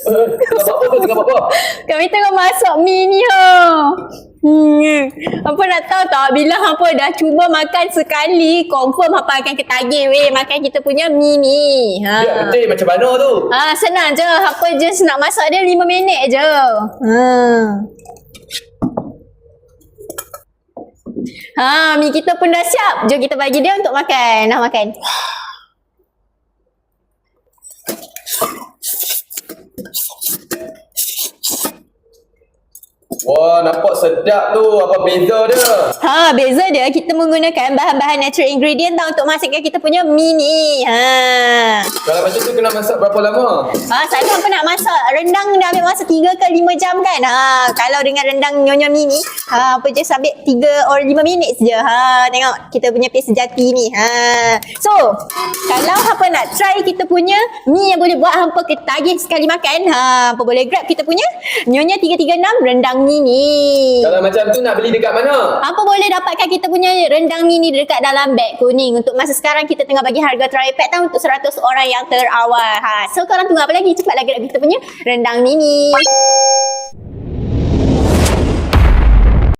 Tengah buat apa tu? Tengah buat apa? Kami tengah masak mi ni Hampa nak tahu tak, bila hampa dah cuba makan sekali, confirm hampa akan ketagih weh makan kita punya mi ni. Ya, betul. Macam mana tu? Senang je. Hampa just nak masak dia 5 minit je. Mi kita pun dah siap. Jom kita bagi dia untuk makan. Nak makan. Wah, nampak sedap tu. Apa beza dia? Beza dia kita menggunakan bahan-bahan natural ingredient tau untuk masakkan kita punya mi ni. Kalau macam tu kena masak berapa lama? Selalu hampa nak masak rendang dah ambil masa 3 ke 5 jam kan. Kalau dengan rendang nyonya mi ni, hampa just ambil 3 or 5 minit je. Tengok kita punya paste sejati ni. So, kalau hampa nak try kita punya mi yang boleh buat hampa ketagih sekali makan, hampa boleh grab kita punya nyonya 336 rendang mi ni. Kalau macam tu nak beli dekat mana? Hampa boleh dapatkan kita punya rendang mi ni dekat dalam beg kuning. Untuk masa sekarang kita tengah bagi harga trial pack tau untuk 100 orang yang terawal. So korang tunggu apa lagi? Cepatlah grab kita punya rendang mi ni.